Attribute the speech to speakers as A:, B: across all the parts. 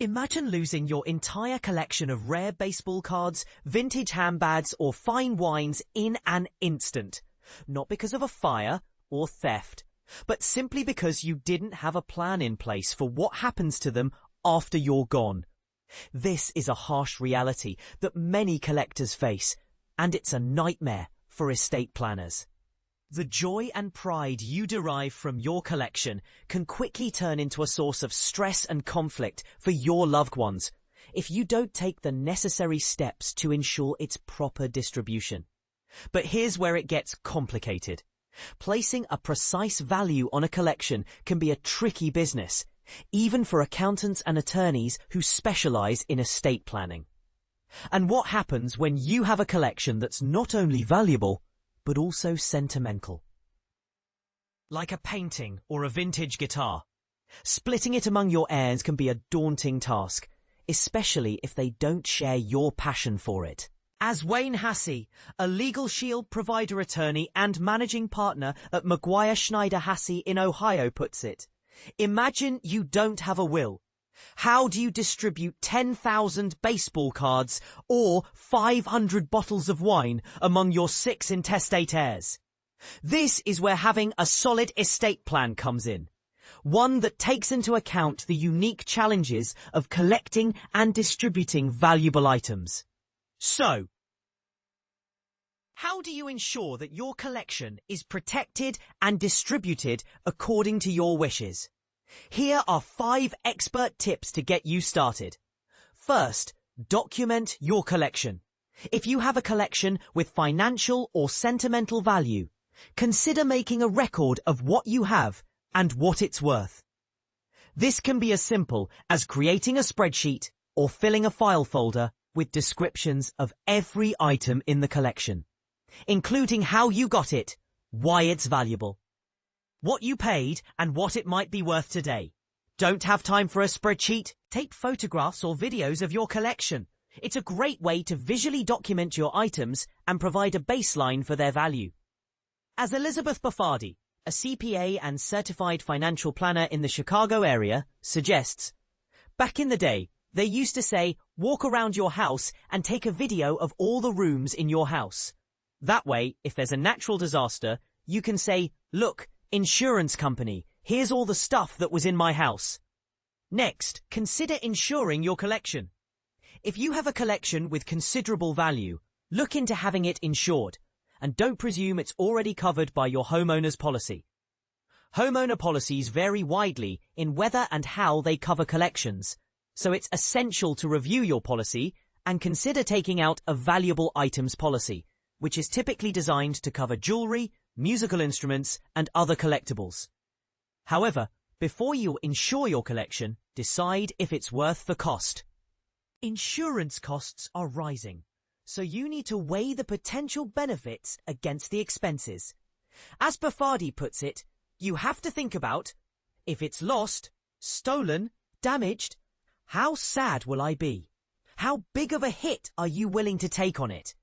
A: Imagine losing your entire collection of rare baseball cards, vintage handbags, or fine wines in an instant. Not because of a fire or theft, but simply because you didn't have a plan in place for what happens to them after you're gone. This is a harsh reality that many collectors face, and it's a nightmare for estate planners. The joy and pride you derive from your collection can quickly turn into a source of stress and conflict for your loved ones if you don't take the necessary steps to ensure its proper distribution. But here's where it gets complicated. Placing a precise value on a collection can be a tricky business, even for accountants and attorneys who specialize in estate planning. And what happens when you have a collection that's not only valuable, but also sentimental? Like a painting or a vintage guitar, splitting it among your heirs can be a daunting task, especially if they don't share your passion for it. As Wayne Hassey, a Legal Shield provider attorney and managing partner at Maguire Schneider Hassey in Ohio puts it, imagine you don't have a will. How do you distribute 10,000 baseball cards or 500 bottles of wine among your 6 intestate heirs? This is where having a solid estate plan comes in. One that takes into account the unique challenges of collecting and distributing valuable items. So, how do you ensure that your collection is protected and distributed according to your wishes? Here are 5 expert tips to get you started. First, document your collection. If you have a collection with financial or sentimental value, consider making a record of what you have and what it's worth. This can be as simple as creating a spreadsheet or filling a file folder with descriptions of every item in the collection, including how you got it, why it's valuable, what you paid, and what it might be worth today. Don't have time for a spreadsheet? Take photographs or videos of your collection. It's a great way to visually document your items and provide a baseline for their value. As Elizabeth Baffardi, a CPA and certified financial planner in the Chicago area, suggests, back in the day, they used to say, walk around your house and take a video of all the rooms in your house. That way, if there's a natural disaster, you can say, look, insurance company, here's all the stuff that was in my house. Next, consider insuring your collection. If you have a collection with considerable value, look into having it insured, and don't presume it's already covered by your homeowner's policy. Homeowner policies vary widely in whether and how they cover collections, so it's essential to review your policy and consider taking out a valuable items policy, which is typically designed to cover jewelry, musical instruments, and other collectibles. However, before you insure your collection, decide if it's worth the cost. Insurance costs are rising, so you need to weigh the potential benefits against the expenses. As Baffardi puts it, you have to think about, if it's lost, stolen, damaged, how sad will I be? How big of a hit are you willing to take on it?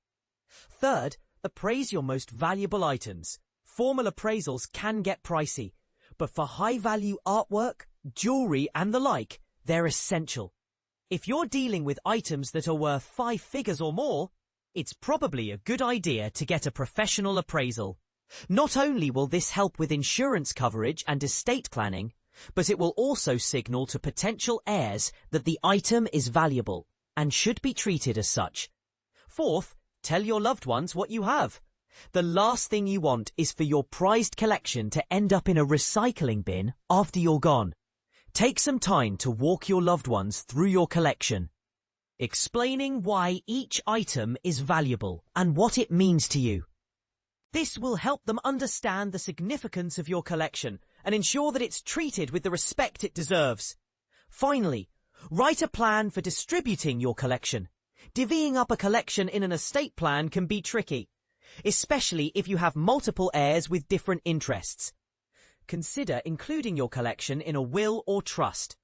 A: Third, appraise your most valuable items. Formal appraisals can get pricey, but for high-value artwork, jewelry, and the like, they're essential. If you're dealing with items that are worth 5 figures or more, it's probably a good idea to get a professional appraisal. Not only will this help with insurance coverage and estate planning, but it will also signal to potential heirs that the item is valuable and should be treated as such. Fourth, tell your loved ones what you have. The last thing you want is for your prized collection to end up in a recycling bin after you're gone. Take some time to walk your loved ones through your collection, explaining why each item is valuable and what it means to you. This will help them understand the significance of your collection and ensure that it's treated with the respect it deserves. Finally, write a plan for distributing your collection. Divvying up a collection in an estate plan can be tricky, especially if you have multiple heirs with different interests. Consider including your collection in a will or trust,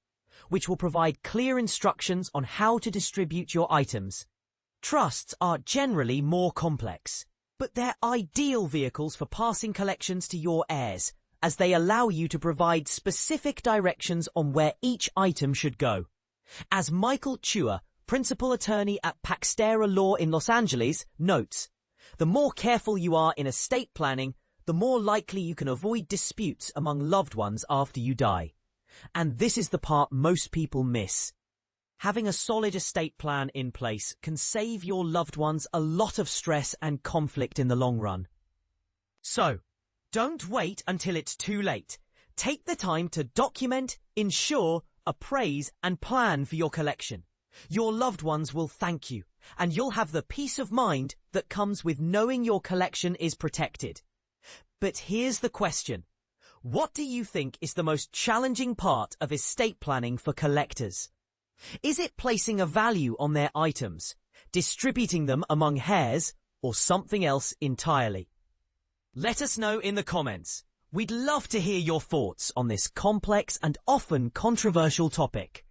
A: which will provide clear instructions on how to distribute your items. Trusts are generally more complex, but they're ideal vehicles for passing collections to your heirs, as they allow you to provide specific directions on where each item should go. As Michael Chua, principal attorney at Paxtera Law in Los Angeles, notes, the more careful you are in estate planning, the more likely you can avoid disputes among loved ones after you die. And this is the part most people miss. Having a solid estate plan in place can save your loved ones a lot of stress and conflict in the long run. So, don't wait until it's too late. Take the time to document, insure, appraise, and plan for your collection. Your loved ones will thank you, and you'll have the peace of mind that comes with knowing your collection is protected. But here's the question. What do you think is the most challenging part of estate planning for collectors? Is it placing a value on their items, distributing them among heirs, or something else entirely? Let us know in the comments. We'd love to hear your thoughts on this complex and often controversial topic.